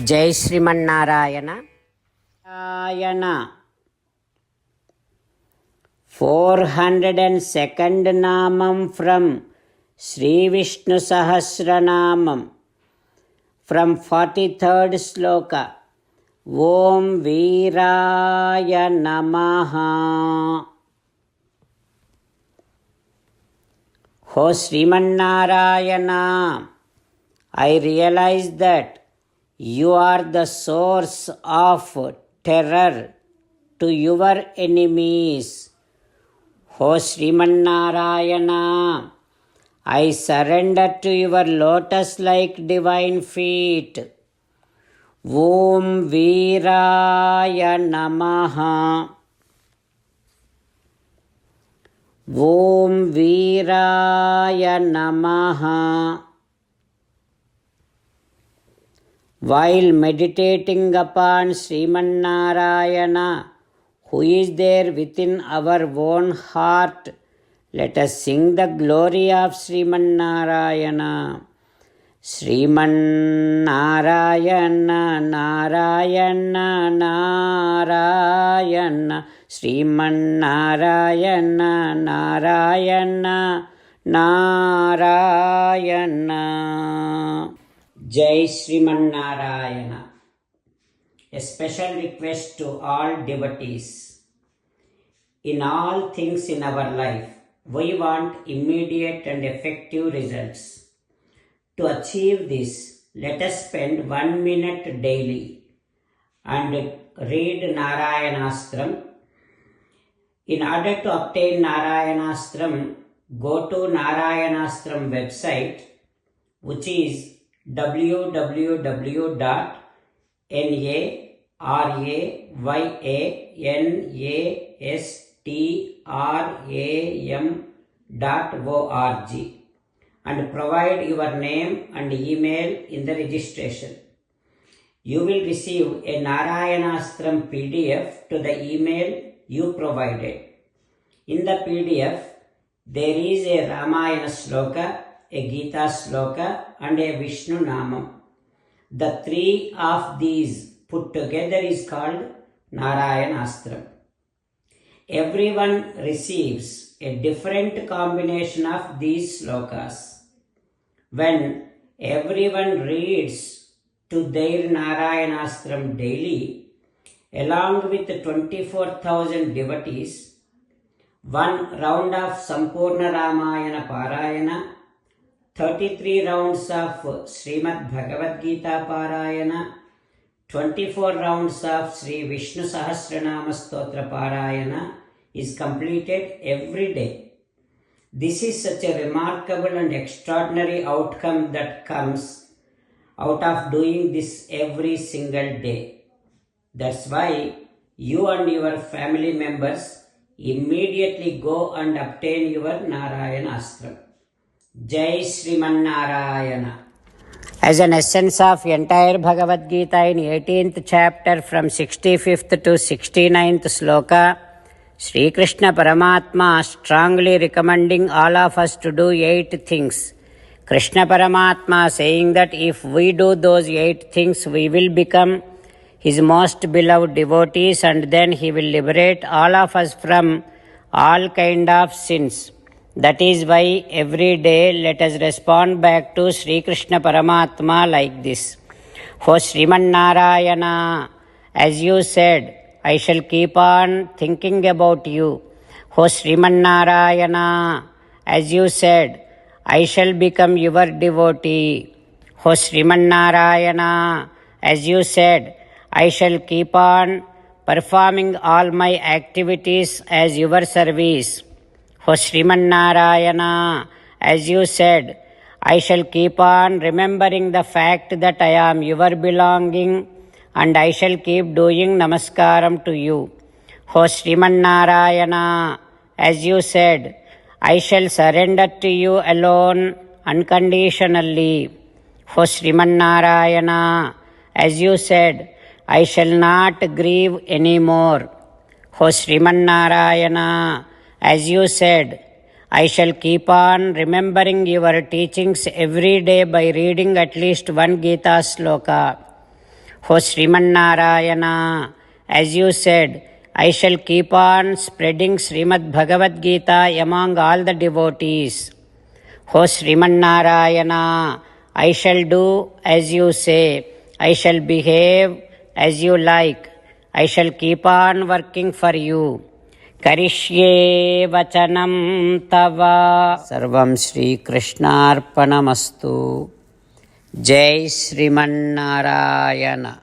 జై శ్రీమన్నారాయణ. ఆయన 402nd నామం from Sri Vishnu Sahasranamam from 43rd శ్లోక. ఓం వీరాయ నమః. ఓ Srimannarayana, I realize that you are the source of terror to your enemies. O Srimannarayana, I surrender to your lotus-like divine feet. Om Veeraya Namaha. Om Veeraya Namaha. While meditating upon Srimannarayana, who is there within our own heart, let us sing the glory of Srimannarayana. Srimannarayana, Narayana, Narayana, Srimannarayana, Narayana, Narayana. Jai Srimannarayana. A special request to all devotees. In all things in our life, we want immediate and effective results. To achieve this, let us spend 1 minute daily and read Narayanastram. In order to obtain Narayanastram, go to Narayanastram website, which is www.narayanastram.org and provide your name and email in the registration. You will receive a Narayanastram PDF to the email you provided. In the PDF, there is a Ramayana Sloka, a Gita Sloka and a Vishnu Namam. The three of these put together is called Narayanastram. Everyone receives a different combination of these slokas. When everyone reads to their Narayanastram daily, along with 24,000 devotees, one round of Sampurna Ramayana Parayana, 33 rounds of Srimad Bhagavad Gita Parayana, 24 rounds of Sri Vishnu Sahasranama Stotra Parayana is completed every day. This is such a remarkable and extraordinary outcome that comes out of doing this every single day. That's why you and your family members immediately go and obtain your Narayanastram. Jai Srimannarayana. As an essence of entire Bhagavad Gita in 18th chapter from 65th to 69th sloka, Sri Krishna Paramatma strongly recommending all of us to do 8 things. Krishna Paramatma saying that if we do those 8 things, we will become his most beloved devotees and then he will liberate all of us from all kind of sins. That is why every day let us respond back to Sri Krishna Paramatma like this. O Srimannarayana, as you said, I shall keep on thinking about you. O Srimannarayana, as you said, I shall become your devotee. O Srimannarayana, as you said, I shall keep on performing all my activities as your service. O Srimannarayana, as you said, I shall keep on remembering the fact that I am your belonging and I shall keep doing namaskaram to you. O Srimannarayana, as you said, I shall surrender to you alone unconditionally. O Srimannarayana, as you said, I shall not grieve anymore. O Srimannarayana, as you said, I shall keep on remembering your teachings every day by reading at least one Gita sloka. O Srimannarayana, as you said, I shall keep on spreading Srimad Bhagavad Gita among all the devotees. O Srimannarayana, I shall do as you say. I shall behave as you like. I shall keep on working for you. Karishye vachanam tava. Sarvam Shri Krishnarpanamastu. Jai Srimannarayana.